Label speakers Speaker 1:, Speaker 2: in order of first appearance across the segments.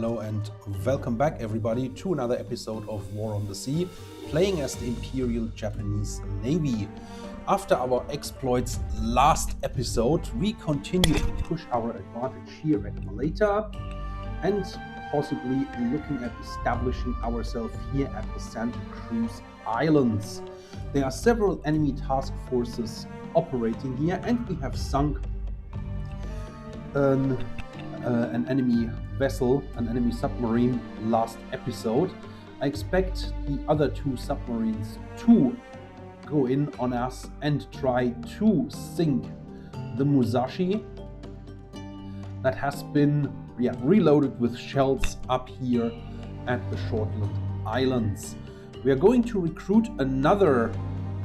Speaker 1: Hello and welcome back everybody to another episode of War on the Sea, playing as the Imperial Japanese Navy. After our exploits last episode, we continue to push our advantage here at Malta and possibly looking at establishing ourselves here at the Santa Cruz Islands. There are several enemy task forces operating here, and we have sunk an enemy vessel, an enemy submarine last episode. I expect the other two submarines to go in on us and try to sink the Musashi that has been reloaded with shells up here at the Shortland Islands. We are going to recruit another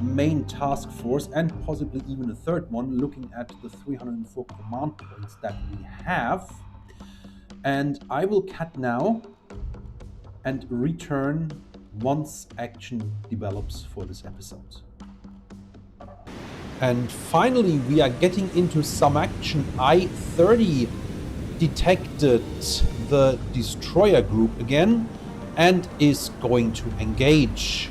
Speaker 1: main task force and possibly even a third one, looking at the 304 command points that we have. And I will cut now and return once action develops for this episode. And finally, we are getting into some action. I-30 detected the destroyer group again and is going to engage.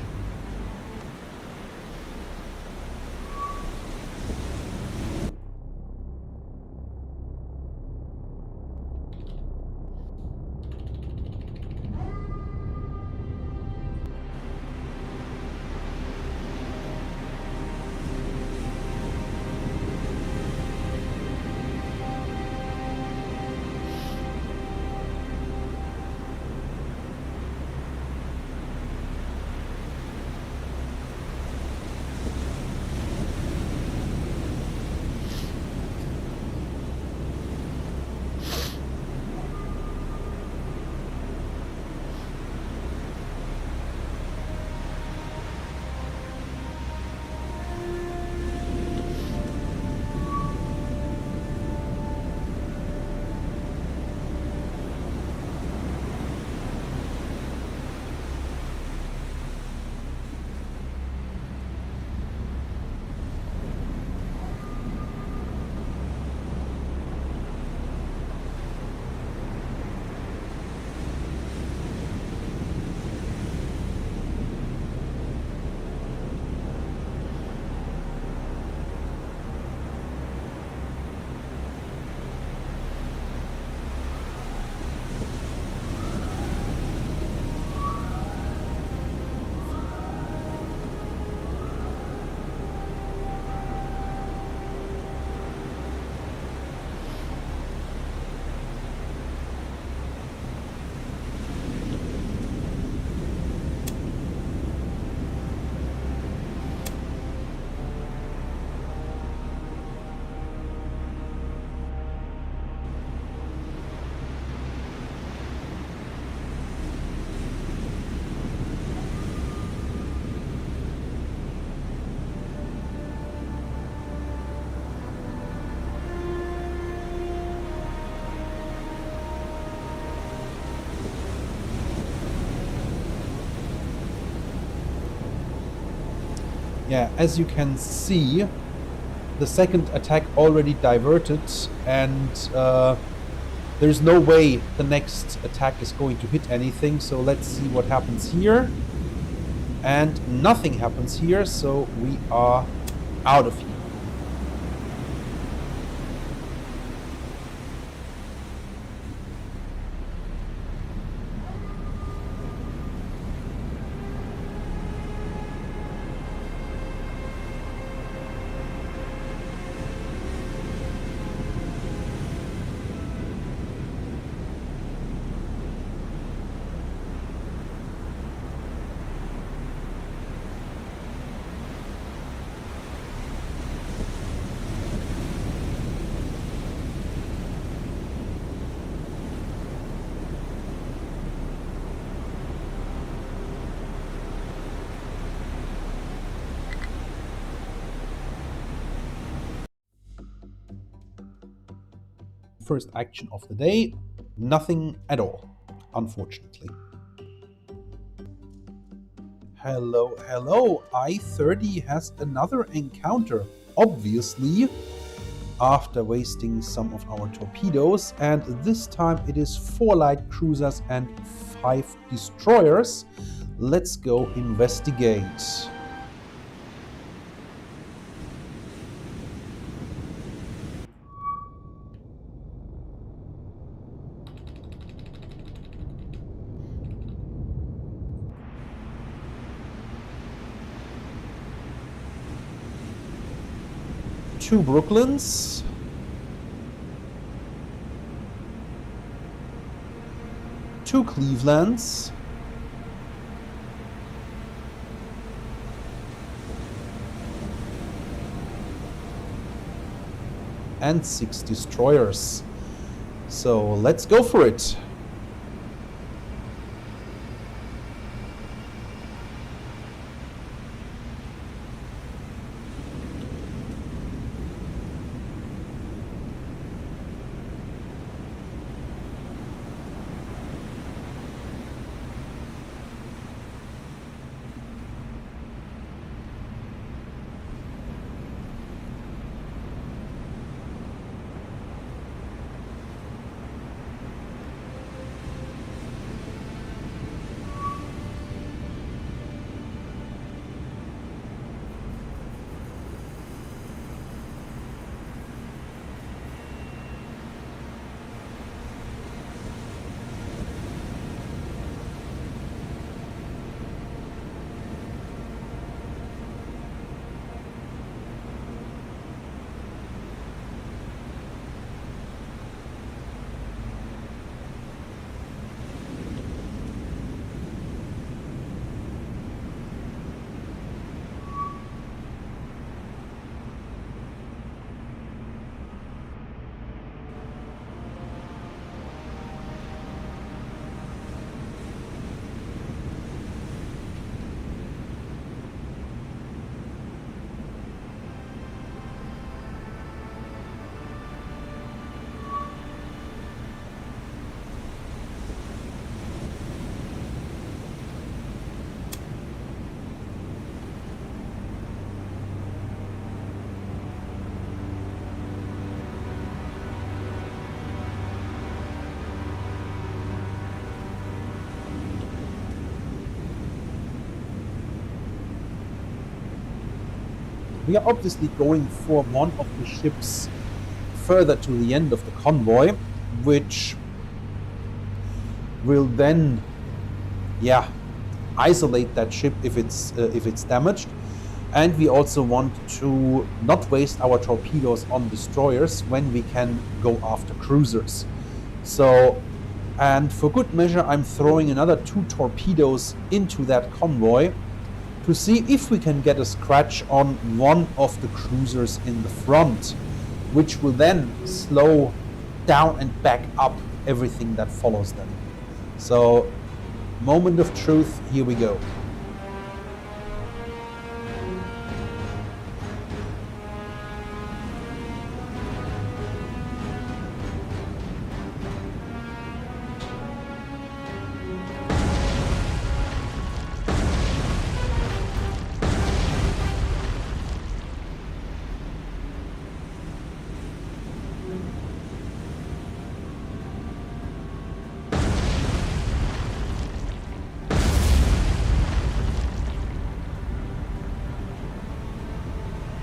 Speaker 1: Yeah, as you can see, the second attack already diverted, and there's no way the next attack is going to hit anything. So let's see what happens here. And nothing happens here, so we are out of here. First action of the day, nothing at all, unfortunately. Hello, I-30 has another encounter. Obviously, after wasting some of our torpedoes, and this time it is 4 light cruisers and 5 destroyers. Let's go investigate. Two Brooklyns, two Clevelands, and 6 destroyers. So let's go for it. We are obviously going for one of the ships further to the end of the convoy, which will then, isolate that ship if it's damaged. And we also want to not waste our torpedoes on destroyers when we can go after cruisers. So, and for good measure, I'm throwing another 2 torpedoes into that convoy to see if we can get a scratch on one of the cruisers in the front, which will then slow down and back up everything that follows them. So, moment of truth, here we go.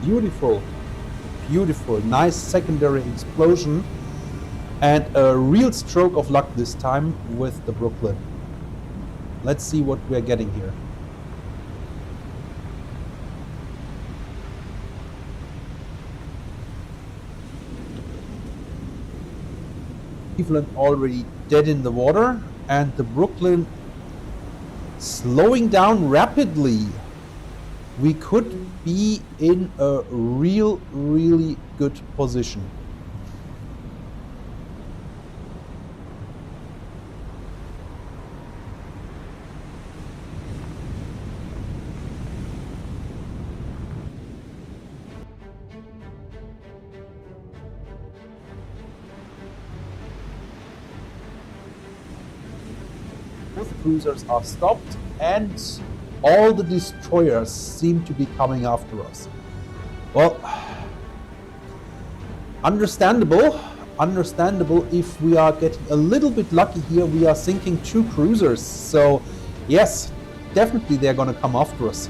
Speaker 1: Beautiful, beautiful, nice secondary explosion, and a real stroke of luck this time with the Brooklyn. Let's see what we're getting here. Cleveland already dead in the water, and the Brooklyn slowing down rapidly. We could be in a really good position. Both cruisers are stopped, and all the destroyers seem to be coming after us. Well, Understandable. Understandable. If we are getting a little bit lucky here, we are sinking 2 cruisers. So yes, definitely they're gonna come after us.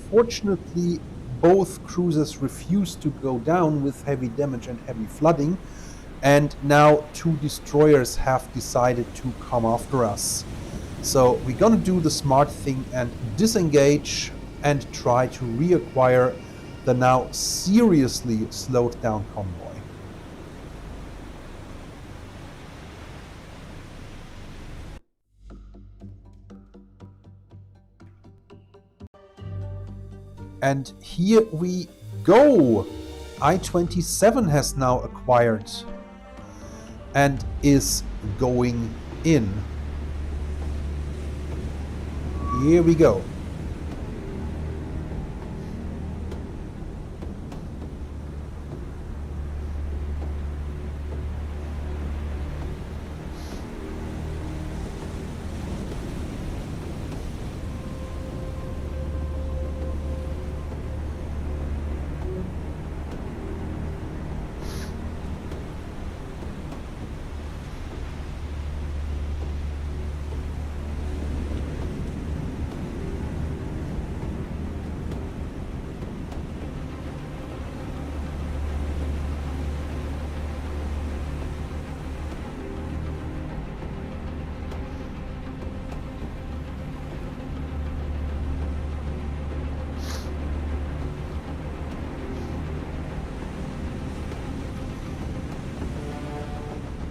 Speaker 1: Unfortunately, both cruisers refused to go down with heavy damage and heavy flooding, and now 2 destroyers have decided to come after us. So we're gonna do the smart thing and disengage and try to reacquire the now seriously slowed down convoy. And here we go. I-27 has now acquired and is going in. Here we go.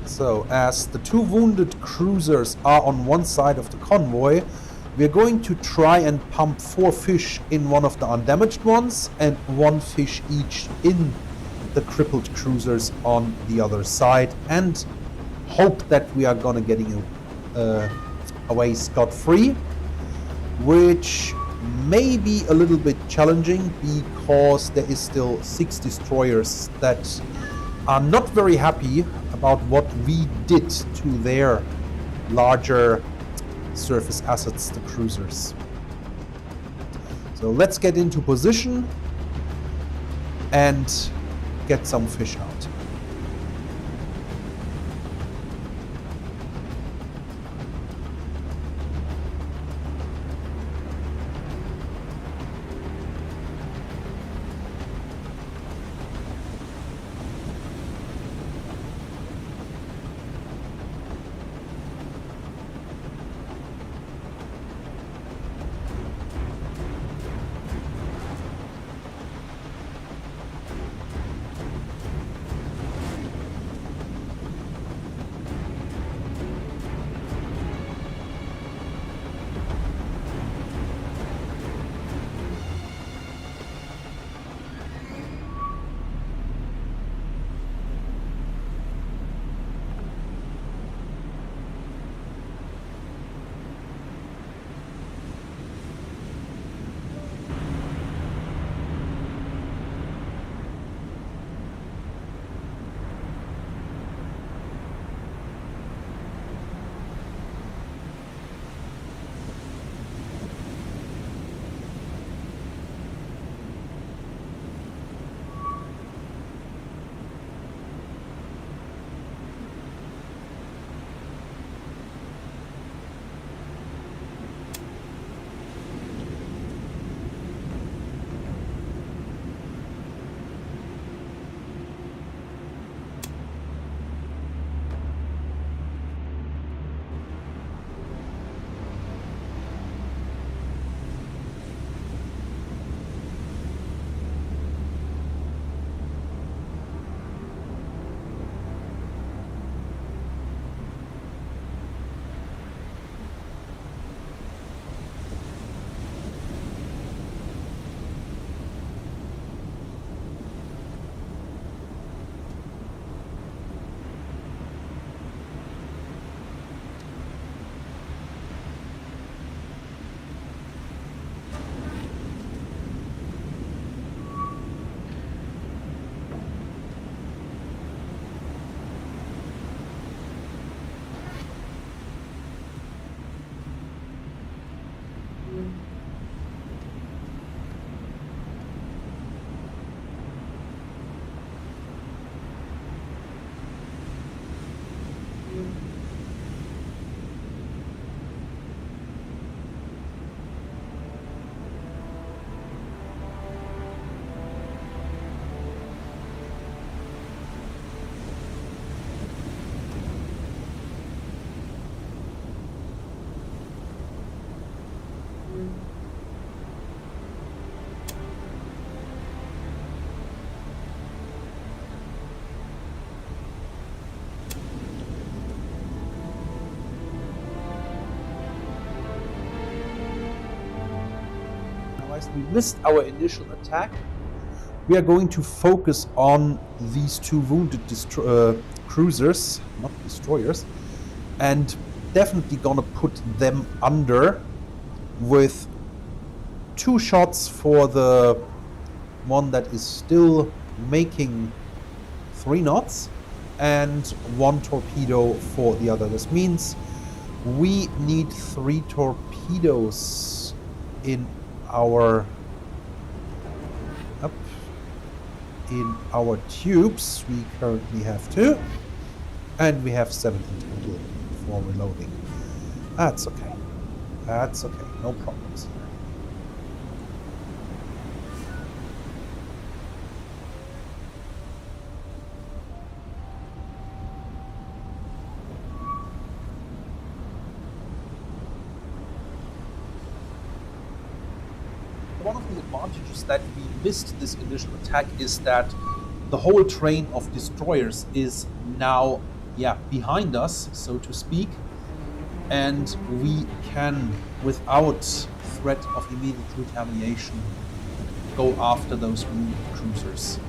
Speaker 1: So, as the 2 wounded cruisers are on one side of the convoy, we're going to try and pump 4 fish in one of the undamaged ones and 1 fish each in the crippled cruisers on the other side, and hope that we are gonna getting away scot-free, which may be a little bit challenging because there is still 6 destroyers that are not very happy about what we did to their larger surface assets, the cruisers. So let's get into position and get some fish out. since we missed our initial attack, we are going to focus on these two wounded cruisers, not destroyers, and definitely gonna put them under with 2 shots for the one that is still making 3 knots and 1 torpedo for the other. This means we need 3 torpedoes in our tubes. We currently have 2, and we have 7 in total for reloading. That's okay. That's okay. No problems here. One of the advantages that we missed this initial attack is that the whole train of destroyers is now, behind us, so to speak, and we can, without threat of immediate retaliation, go after those wounded cruisers.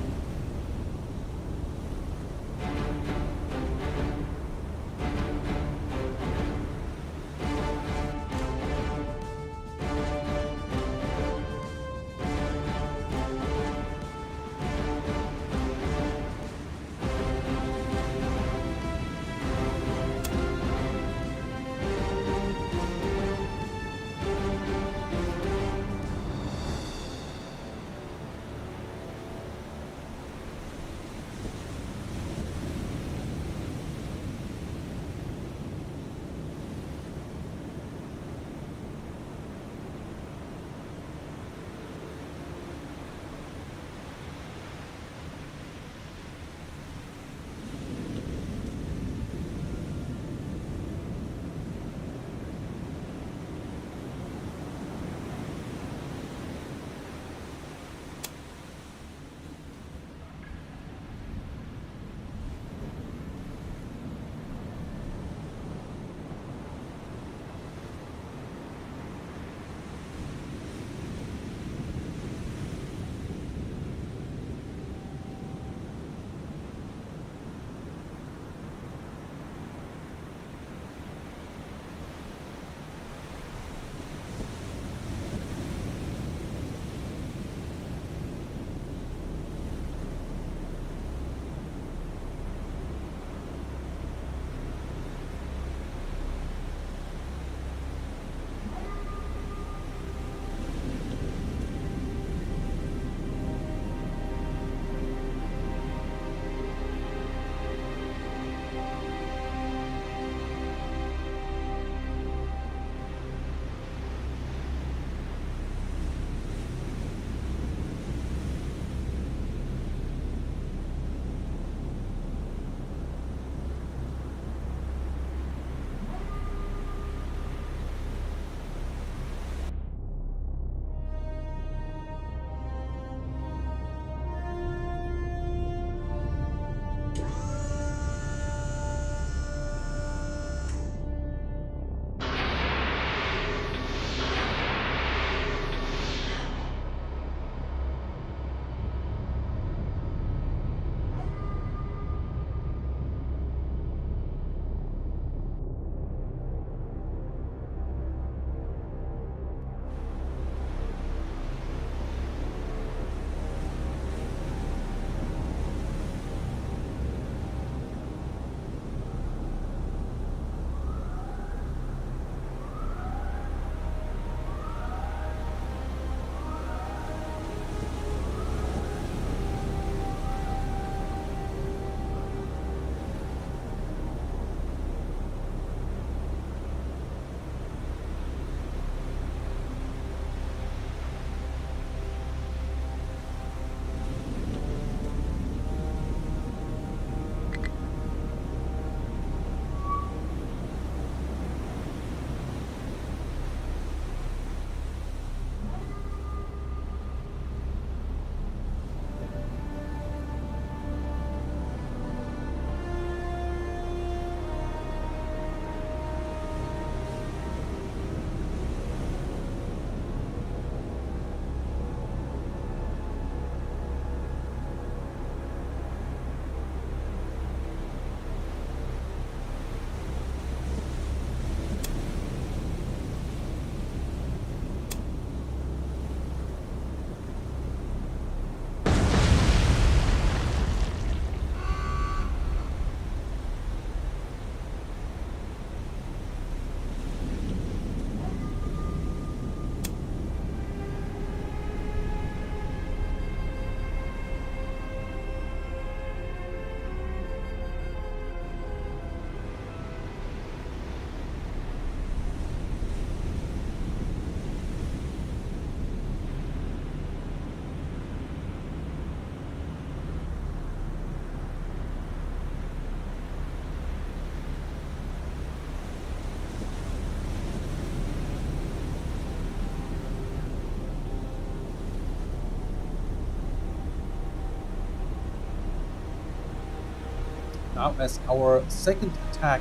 Speaker 1: Now, as our second attack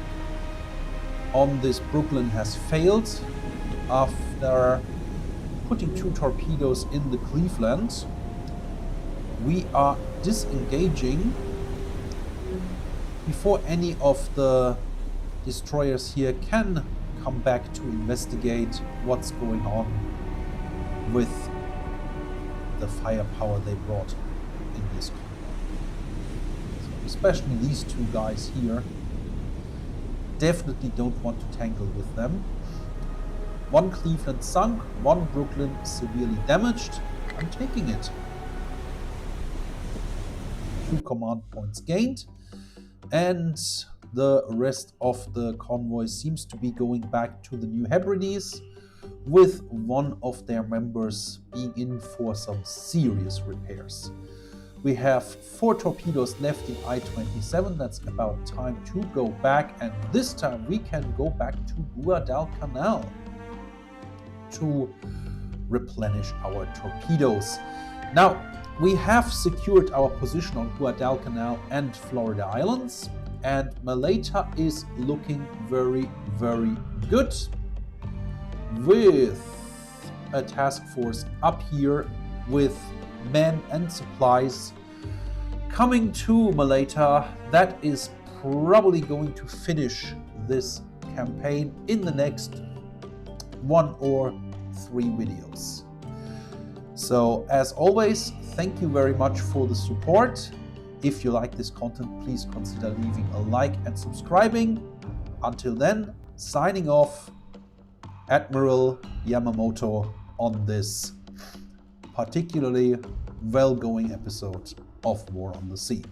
Speaker 1: on this Brooklyn has failed, after putting 2 torpedoes in the Cleveland, we are disengaging before any of the destroyers here can come back to investigate what's going on with the firepower they brought in this convoy. So especially these 2 guys here. Definitely don't want to tangle with them. 1 Cleveland sunk, 1 Brooklyn severely damaged. I'm taking it. 2 command points gained, and the rest of the convoy seems to be going back to the New Hebrides, with 1 of their members being in for some serious repairs. We have 4 torpedoes left in I-27. That's about time to go back, and this time we can go back to Guadalcanal to replenish our torpedoes. Now, we have secured our position on Guadalcanal and Florida Islands, and Malaita is looking very, very good, with a task force up here with men and supplies coming to Malaita. That is probably going to finish this campaign in the next 1 or 3 videos. So as always, thank you very much for the support. If you like this content, please consider leaving a like and subscribing. Until then, signing off, Admiral Yamamoto, on this particularly well-going episode of War on the Sea.